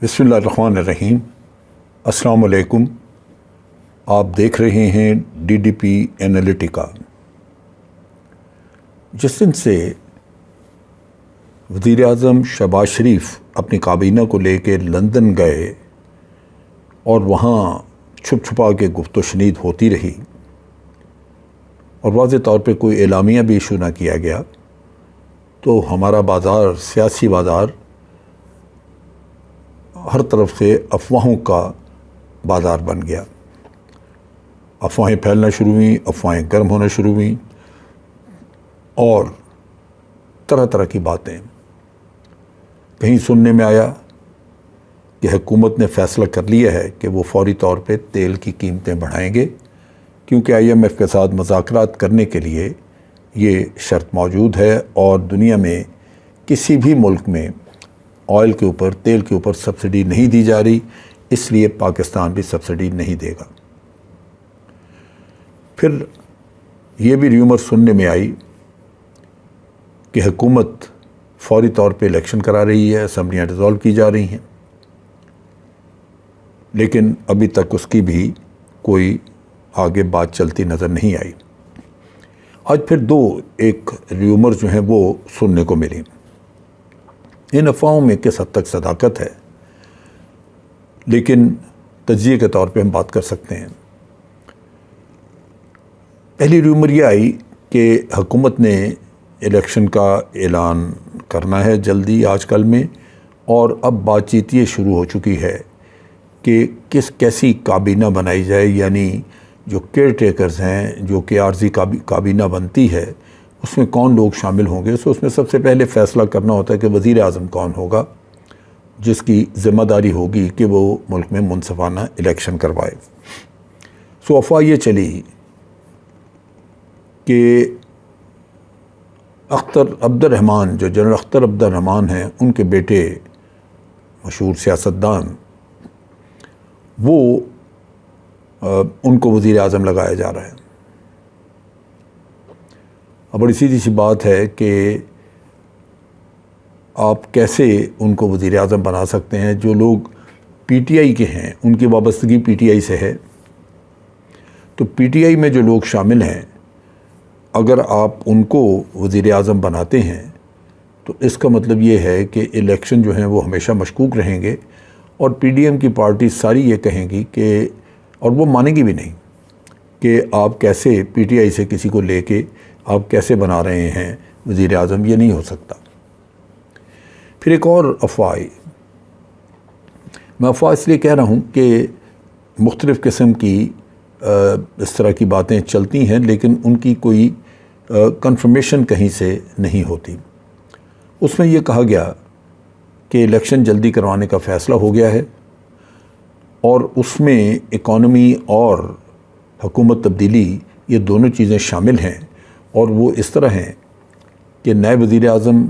بسم اللہ الرحمن الرحیم۔ السلام علیکم۔ آپ دیکھ رہے ہیں ڈی ڈی پی اینالیٹیکا۔ جس دن سے وزیر اعظم شہباز شریف اپنی کابینہ کو لے کے لندن گئے اور وہاں چھپ چھپا کے گفت و شنید ہوتی رہی اور واضح طور پہ کوئی اعلامیہ بھی ایشو نہ کیا گیا، تو ہمارا بازار، سیاسی بازار، ہر طرف سے افواہوں کا بازار بن گیا۔ افواہیں پھیلنا شروع ہوئیں، افواہیں گرم ہونا شروع ہوئیں اور طرح طرح کی باتیں۔ کہیں سننے میں آیا کہ حکومت نے فیصلہ کر لیا ہے کہ وہ فوری طور پہ تیل کی قیمتیں بڑھائیں گے، کیونکہ آئی ایم ایف کے ساتھ مذاکرات کرنے کے لیے یہ شرط موجود ہے اور دنیا میں کسی بھی ملک میں آئل کے اوپر، تیل کے اوپر سبسڈی نہیں دی جا رہی، اس لیے پاکستان بھی سبسڈی نہیں دے گا۔ پھر یہ بھی ریومر سننے میں آئی کہ حکومت فوری طور پہ الیکشن کرا رہی ہے، اسمبلیاں ڈیزالو کی جا رہی ہیں، لیکن ابھی تک اس کی بھی کوئی آگے بات چلتی نظر نہیں آئی۔ آج پھر ایک ریومر جو ہیں وہ سننے کو ملی۔ ان افواہوں میں کس حد تک صداقت ہے، لیکن تجزیے کے طور پہ ہم بات کر سکتے ہیں۔ پہلی ریومر یہ آئی کہ حکومت نے الیکشن کا اعلان کرنا ہے جلدی آج کل میں، اور اب بات چیت یہ شروع ہو چکی ہے کہ کیسی کابینہ بنائی جائے، یعنی جو کیئر ٹیکرز ہیں، جو کہ عارضی کابینہ بنتی ہے، اس میں کون لوگ شامل ہوں گے۔ اس میں سب سے پہلے فیصلہ کرنا ہوتا ہے کہ وزیر اعظم کون ہوگا، جس کی ذمہ داری ہوگی کہ وہ ملک میں منصفانہ الیکشن کروائے۔ افواہ یہ چلی کہ اختر عبد الرحمان، جو جنرل اختر عبد الرحمان ہیں، ان کے بیٹے مشہور سیاستدان، وہ ان کو وزیر اعظم لگایا جا رہا ہے۔ اب بڑی سیدھی سی بات ہے کہ آپ کیسے ان کو وزیر اعظم بنا سکتے ہیں؟ جو لوگ پی ٹی آئی کے ہیں، ان کی وابستگی پی ٹی آئی سے ہے، تو پی ٹی آئی میں جو لوگ شامل ہیں، اگر آپ ان کو وزیر اعظم بناتے ہیں تو اس کا مطلب یہ ہے کہ الیکشن جو ہیں وہ ہمیشہ مشکوک رہیں گے، اور پی ڈی ایم کی پارٹی ساری یہ کہیں گی کہ، اور وہ مانیں گی بھی نہیں، کہ آپ کیسے پی ٹی آئی سے کسی کو لے کے آپ کیسے بنا رہے ہیں وزیر اعظم، یہ نہیں ہو سکتا۔ پھر ایک اور افواہ آئی۔ میں افواہ اس لیے کہہ رہا ہوں کہ مختلف قسم کی اس طرح کی باتیں چلتی ہیں، لیکن ان کی کوئی کنفرمیشن کہیں سے نہیں ہوتی۔ اس میں یہ کہا گیا کہ الیکشن جلدی کروانے کا فیصلہ ہو گیا ہے، اور اس میں اکانومی اور حکومت تبدیلی، یہ دونوں چیزیں شامل ہیں، اور وہ اس طرح ہیں کہ نئے وزیر اعظم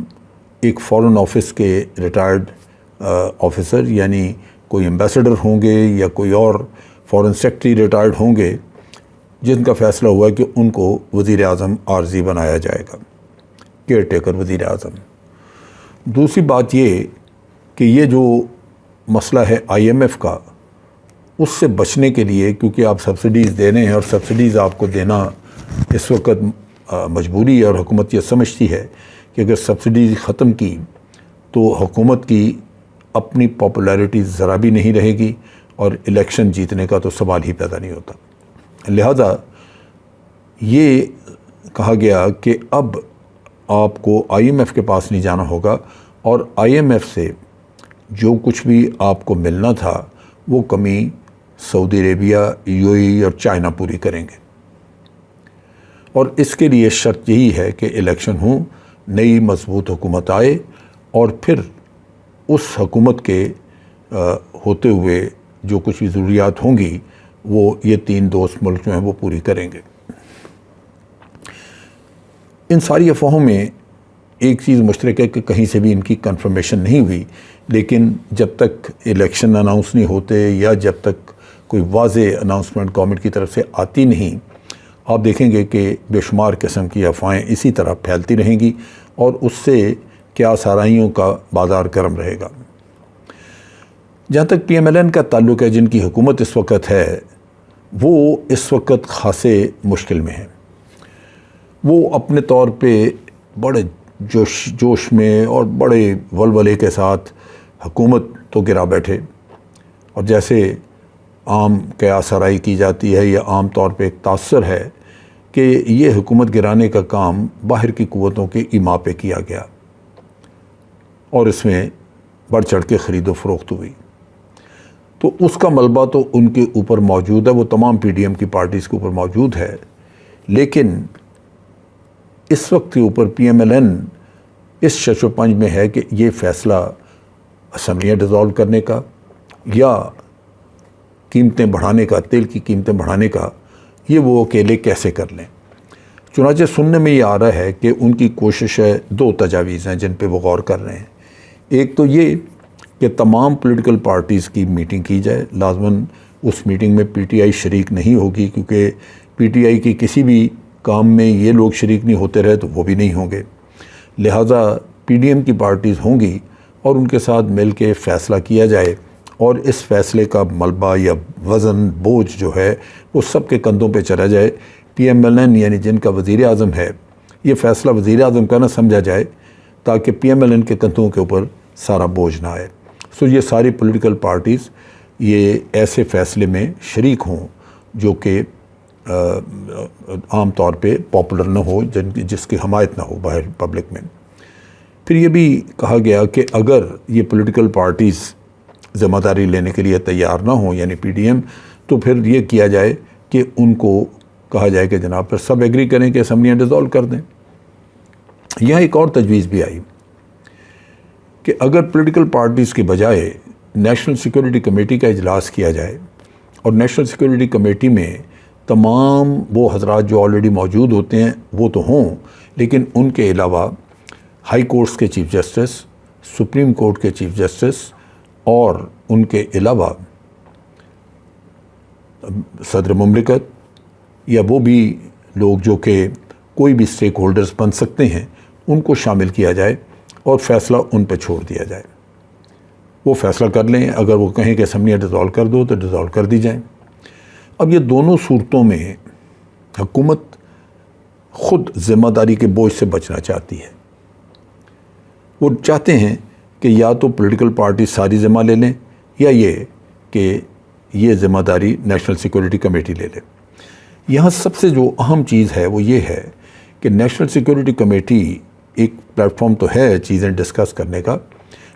ایک فارن آفس کے ریٹائرڈ آفیسر، یعنی کوئی ایمبیسڈر ہوں گے یا کوئی اور فارن سیکرٹری ریٹائرڈ ہوں گے، جن کا فیصلہ ہوا کہ ان کو وزیر اعظم عارضی بنایا جائے گا، کیئر ٹیکر وزیر اعظم۔ دوسری بات یہ کہ یہ جو مسئلہ ہے آئی ایم ایف کا، اس سے بچنے کے لیے، کیونکہ آپ سبسڈیز دے رہے ہیں اور سبسڈیز آپ کو دینا اس وقت مجبوری ہے، اور حکومت یہ سمجھتی ہے کہ اگر سبسڈیز ختم کی تو حکومت کی اپنی پاپولیرٹی ذرا بھی نہیں رہے گی، اور الیکشن جیتنے کا تو سوال ہی پیدا نہیں ہوتا۔ لہذا یہ کہا گیا کہ اب آپ کو آئی ایم ایف کے پاس نہیں جانا ہوگا، اور آئی ایم ایف سے جو کچھ بھی آپ کو ملنا تھا وہ کمی سعودی عربیہ، یو اے ای اور چائنا پوری کریں گے، اور اس کے لیے شرط یہی ہے کہ الیکشن ہوں، نئی مضبوط حکومت آئے، اور پھر اس حکومت کے ہوتے ہوئے جو کچھ بھی ضروریات ہوں گی وہ یہ تین دوست ملک جو ہیں وہ پوری کریں گے۔ ان ساری افواہوں میں ایک چیز مشترک ہے کہ کہیں سے بھی ان کی کنفرمیشن نہیں ہوئی، لیکن جب تک الیکشن اناؤنس نہیں ہوتے یا جب تک کوئی واضح اناؤنسمنٹ گورنمنٹ کی طرف سے آتی نہیں، آپ دیکھیں گے کہ بے شمار قسم کی افواہیں اسی طرح پھیلتی رہیں گی، اور اس سے کیا سارائیوں کا بازار گرم رہے گا۔ جہاں تک پی ایم ایل این کا تعلق ہے، جن کی حکومت اس وقت ہے، وہ اس وقت خاصے مشکل میں ہیں۔ وہ اپنے طور پہ بڑے جوش میں اور بڑے ولولے کے ساتھ حکومت تو گرا بیٹھے، اور جیسے عام قیاس آرائی کی جاتی ہے یا عام طور پہ ایک تاثر ہے کہ یہ حکومت گرانے کا کام باہر کی قوتوں کے ایما پہ کیا گیا، اور اس میں بڑھ چڑھ کے خرید و فروخت ہوئی۔ تو اس کا ملبہ تو ان کے اوپر موجود ہے، وہ تمام پی ڈی ایم کی پارٹیز کے اوپر موجود ہے، لیکن اس وقت کے اوپر پی ایم ایل این اس شش و پنج میں ہے کہ یہ فیصلہ اسمبلیاں ڈیزالو کرنے کا یا قیمتیں بڑھانے کا، تیل کی قیمتیں بڑھانے کا، یہ وہ اکیلے کیسے کر لیں۔ چنانچہ سننے میں یہ آ رہا ہے کہ ان کی کوشش ہے، دو تجاویز ہیں جن پہ وہ غور کر رہے ہیں۔ ایک تو یہ کہ تمام پولیٹیکل پارٹیز کی میٹنگ کی جائے، لازماً اس میٹنگ میں پی ٹی آئی شریک نہیں ہوگی، کیونکہ پی ٹی آئی کی کسی بھی کام میں یہ لوگ شریک نہیں ہوتے رہے تو وہ بھی نہیں ہوں گے، لہٰذا پی ڈی ایم کی پارٹیز ہوں گی اور ان کے ساتھ مل کے فیصلہ کیا جائے، اور اس فیصلے کا ملبہ یا وزن، بوجھ جو ہے وہ سب کے کندھوں پہ چلا جائے۔ پی ایم ایل این یعنی جن کا وزیر اعظم ہے، یہ فیصلہ وزیر اعظم کا نہ سمجھا جائے تاکہ پی ایم ایل این کے کندھوں کے اوپر سارا بوجھ نہ آئے۔ سو یہ ساری پولیٹیکل پارٹیز یہ ایسے فیصلے میں شریک ہوں جو کہ عام طور پہ پاپولر نہ ہو، جس کی حمایت نہ ہو باہر پبلک میں۔ پھر یہ بھی کہا گیا کہ اگر یہ پولیٹیکل پارٹیز ذمہ داری لینے کے لیے تیار نہ ہوں، یعنی پی ڈی ایم، تو پھر یہ کیا جائے کہ ان کو کہا جائے کہ جناب پھر سب ایگری کریں کہ اسمبلیاں ڈیزالو کر دیں۔ یہاں ایک اور تجویز بھی آئی کہ اگر پولیٹیکل پارٹیز کے بجائے نیشنل سیکورٹی کمیٹی کا اجلاس کیا جائے، اور نیشنل سیکورٹی کمیٹی میں تمام وہ حضرات جو آلریڈی موجود ہوتے ہیں وہ تو ہوں، لیکن ان کے علاوہ ہائی کورٹس کے چیف جسٹس، سپریم کورٹ کے چیف جسٹس، اور ان کے علاوہ صدر مملکت یا وہ بھی لوگ جو کہ کوئی بھی اسٹیک ہولڈرز بن سکتے ہیں، ان کو شامل کیا جائے اور فیصلہ ان پہ چھوڑ دیا جائے۔ وہ فیصلہ کر لیں، اگر وہ کہیں کہ اسمبلیاں ڈیزالو کر دو تو ڈیزالو کر دی جائیں۔ اب یہ دونوں صورتوں میں حکومت خود ذمہ داری کے بوجھ سے بچنا چاہتی ہے۔ وہ چاہتے ہیں کہ یا تو پولیٹیکل پارٹی ساری ذمہ لے لیں، یا یہ کہ یہ ذمہ داری نیشنل سیکورٹی کمیٹی لے لے۔ یہاں سب سے جو اہم چیز ہے وہ یہ ہے کہ نیشنل سیکورٹی کمیٹی ایک پلیٹ فارم تو ہے چیزیں ڈسکس کرنے کا،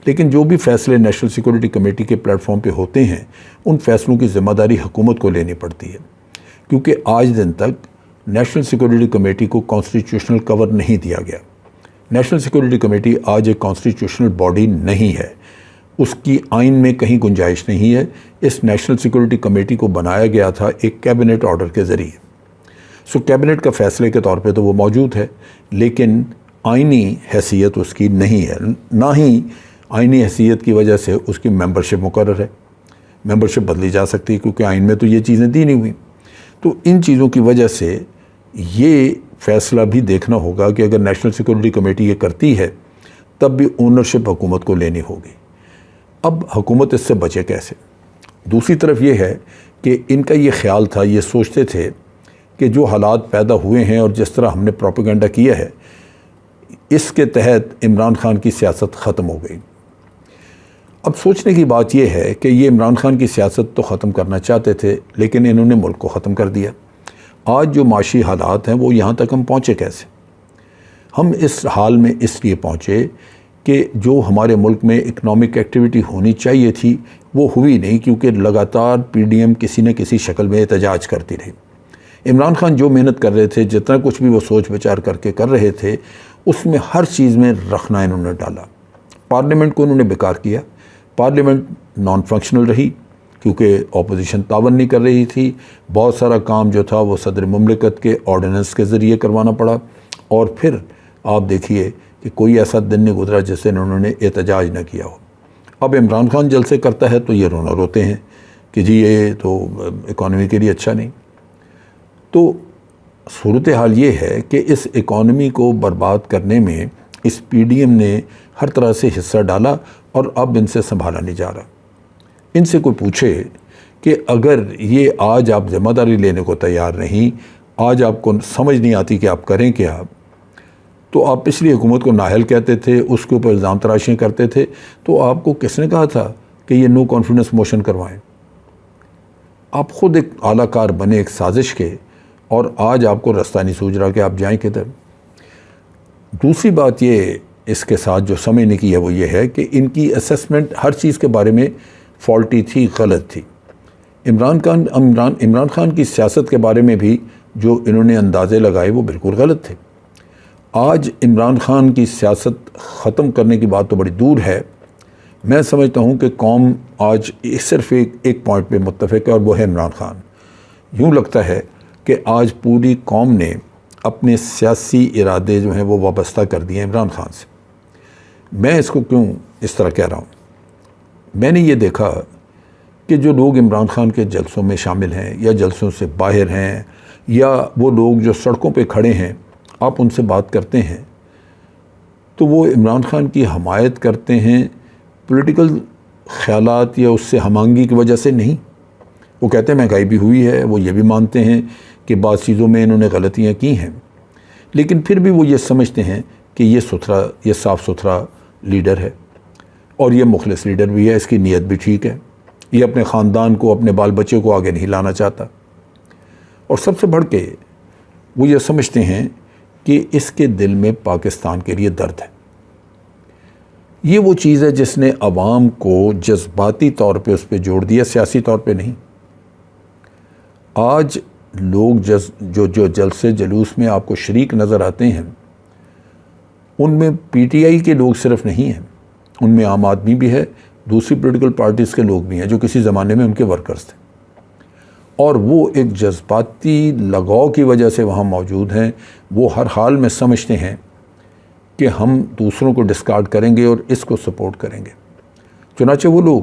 لیکن جو بھی فیصلے نیشنل سیکورٹی کمیٹی کے پلیٹ فارم پہ ہوتے ہیں، ان فیصلوں کی ذمہ داری حکومت کو لینی پڑتی ہے، کیونکہ آج دن تک نیشنل سیکورٹی کمیٹی کو کانسٹیٹیوشنل کور نہیں دیا گیا۔ نیشنل سیکورٹی کمیٹی آج ایک کانسٹیٹیوشنل باڈی نہیں ہے، اس کی آئین میں کہیں گنجائش نہیں ہے۔ اس نیشنل سیکورٹی کمیٹی کو بنایا گیا تھا ایک کیبنٹ آرڈر کے ذریعے، سو کیبنٹ کا فیصلے کے طور پہ تو وہ موجود ہے، لیکن آئینی حیثیت اس کی نہیں ہے، نہ ہی آئینی حیثیت کی وجہ سے اس کی ممبرشپ مقرر ہے۔ ممبرشپ بدلی جا سکتی ہے کیونکہ آئین میں تو یہ چیزیں دی نہیں ہوئی۔ تو ان چیزوں کی وجہ سے یہ فیصلہ بھی دیکھنا ہوگا کہ اگر نیشنل سیکورٹی کمیٹی یہ کرتی ہے تب بھی اونرشپ حکومت کو لینی ہوگی۔ اب حکومت اس سے بچے کیسے؟ دوسری طرف یہ ہے کہ ان کا یہ خیال تھا، یہ سوچتے تھے کہ جو حالات پیدا ہوئے ہیں اور جس طرح ہم نے پروپیگنڈا کیا ہے، اس کے تحت عمران خان کی سیاست ختم ہو گئی۔ اب سوچنے کی بات یہ ہے کہ یہ عمران خان کی سیاست تو ختم کرنا چاہتے تھے، لیکن انہوں نے ملک کو ختم کر دیا۔ آج جو معاشی حالات ہیں وہ یہاں تک ہم پہنچے کیسے؟ ہم اس حال میں اس لیے پہنچے کہ جو ہمارے ملک میں اکنامک ایکٹیویٹی ہونی چاہیے تھی وہ ہوئی نہیں، کیونکہ لگاتار پی ڈی ایم کسی نہ کسی شکل میں احتجاج کرتی رہی۔ عمران خان جو محنت کر رہے تھے، جتنا کچھ بھی وہ سوچ بچار کر کے کر رہے تھے، اس میں ہر چیز میں رخنا انہوں نے ڈالا۔ پارلیمنٹ کو انہوں نے بیکار کیا، پارلیمنٹ نان فنکشنل رہی کیونکہ اپوزیشن تعاون نہیں کر رہی تھی، بہت سارا کام جو تھا وہ صدر مملکت کے آرڈیننس کے ذریعے کروانا پڑا، اور پھر آپ دیکھیے کہ کوئی ایسا دن نہیں گزرا جس سے انہوں نے احتجاج نہ کیا ہو۔ اب عمران خان جلسے کرتا ہے تو یہ رونا روتے ہیں کہ جی یہ تو اکانومی کے لیے اچھا نہیں۔ تو صورتحال یہ ہے کہ اس اکانومی کو برباد کرنے میں اس پی ڈی ایم نے ہر طرح سے حصہ ڈالا، اور اب ان سے سنبھالا نہیں جا رہا۔ ان سے کوئی پوچھے کہ اگر یہ آج آپ ذمہ داری لینے کو تیار نہیں، آج آپ کو سمجھ نہیں آتی کہ آپ کریں کیا، تو آپ پچھلی حکومت کو نااہل کہتے تھے، اس کے اوپر الزام تراشیاں کرتے تھے، تو آپ کو کس نے کہا تھا کہ یہ نو کانفیڈنس موشن کروائیں؟ آپ خود ایک اعلیٰ کار بنے ایک سازش کے، اور آج آپ کو رستہ نہیں سوچ رہا کہ آپ جائیں کدھر۔ دوسری بات یہ اس کے ساتھ جو سمجھنے کی ہے وہ یہ ہے کہ ان کی اسیسمنٹ ہر چیز کے بارے میں فالٹی تھی، غلط تھی۔ عمران خان کی سیاست کے بارے میں بھی جو انہوں نے اندازے لگائے وہ بالکل غلط تھے۔ آج عمران خان کی سیاست ختم کرنے کی بات تو بڑی دور ہے، میں سمجھتا ہوں کہ قوم آج صرف ایک پوائنٹ پہ متفق ہے، اور وہ ہے عمران خان۔ یوں لگتا ہے کہ آج پوری قوم نے اپنے سیاسی ارادے جو ہیں وہ وابستہ کر دیے عمران خان سے۔ میں اس کو کیوں اس طرح کہہ رہا ہوں؟ میں نے یہ دیکھا کہ جو لوگ عمران خان کے جلسوں میں شامل ہیں یا جلسوں سے باہر ہیں، یا وہ لوگ جو سڑکوں پہ کھڑے ہیں، آپ ان سے بات کرتے ہیں تو وہ عمران خان کی حمایت کرتے ہیں پولیٹیکل خیالات یا اس سے ہم آہنگی کی وجہ سے نہیں۔ وہ کہتے ہیں مہنگائی بھی ہوئی ہے، وہ یہ بھی مانتے ہیں کہ بعض چیزوں میں انہوں نے غلطیاں کی ہیں، لیکن پھر بھی وہ یہ سمجھتے ہیں کہ یہ صاف ستھرا لیڈر ہے، اور یہ مخلص لیڈر بھی ہے، اس کی نیت بھی ٹھیک ہے، یہ اپنے خاندان کو، اپنے بال بچے کو آگے نہیں لانا چاہتا۔ اور سب سے بڑھ کے وہ یہ سمجھتے ہیں کہ اس کے دل میں پاکستان کے لیے درد ہے۔ یہ وہ چیز ہے جس نے عوام کو جذباتی طور پہ اس پہ جوڑ دیا، سیاسی طور پہ نہیں۔ آج لوگ جو جلسے جلوس میں آپ کو شریک نظر آتے ہیں، ان میں پی ٹی آئی کے لوگ صرف نہیں ہیں، ان میں عام آدمی بھی ہے، دوسری پولیٹیکل پارٹیز کے لوگ بھی ہیں جو کسی زمانے میں ان کے ورکرز تھے، اور وہ ایک جذباتی لگاؤ کی وجہ سے وہاں موجود ہیں۔ وہ ہر حال میں سمجھتے ہیں کہ ہم دوسروں کو ڈسکارڈ کریں گے اور اس کو سپورٹ کریں گے۔ چنانچہ وہ لوگ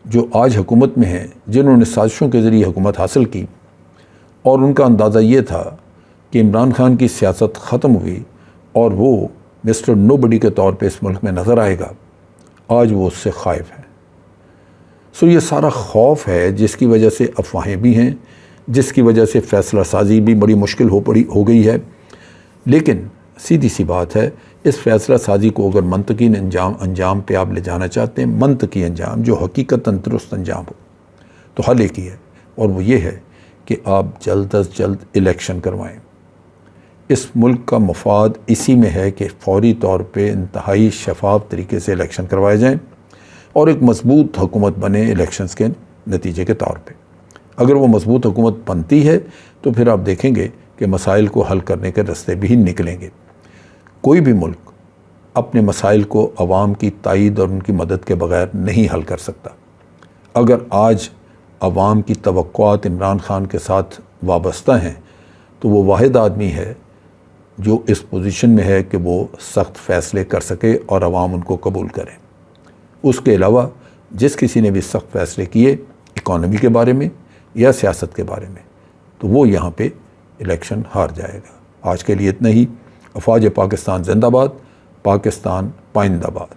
جو آج حکومت میں ہیں، جنہوں نے سازشوں کے ذریعے حکومت حاصل کی، اور ان کا اندازہ یہ تھا کہ عمران خان کی سیاست ختم ہوئی اور وہ مسٹر نو بڈی کے طور پہ اس ملک میں نظر آئے گا، آج وہ اس سے خائف ہے۔ یہ سارا خوف ہے جس کی وجہ سے افواہیں بھی ہیں، جس کی وجہ سے فیصلہ سازی بھی بڑی مشکل ہو گئی ہے۔ لیکن سیدھی سی بات ہے، اس فیصلہ سازی کو اگر منطقی انجام پہ آپ لے جانا چاہتے ہیں، منطقی انجام جو حقیقتاً درست انجام ہو، تو حل ایک ہی ہے، اور وہ یہ ہے کہ آپ جلد از جلد الیکشن کروائیں۔ اس ملک کا مفاد اسی میں ہے کہ فوری طور پہ انتہائی شفاف طریقے سے الیکشن کروائے جائیں، اور ایک مضبوط حکومت بنے الیکشنز کے نتیجے کے طور پہ۔ اگر وہ مضبوط حکومت بنتی ہے تو پھر آپ دیکھیں گے کہ مسائل کو حل کرنے کے راستے بھی نکلیں گے۔ کوئی بھی ملک اپنے مسائل کو عوام کی تائید اور ان کی مدد کے بغیر نہیں حل کر سکتا۔ اگر آج عوام کی توقعات عمران خان کے ساتھ وابستہ ہیں تو وہ واحد آدمی ہے جو اس پوزیشن میں ہے کہ وہ سخت فیصلے کر سکے اور عوام ان کو قبول کریں۔ اس کے علاوہ جس کسی نے بھی سخت فیصلے کیے اکانومی کے بارے میں یا سیاست کے بارے میں، تو وہ یہاں پہ الیکشن ہار جائے گا۔ آج کے لیے اتنا ہی۔ افواج پاکستان زندہ باد، پاکستان پائندہ باد۔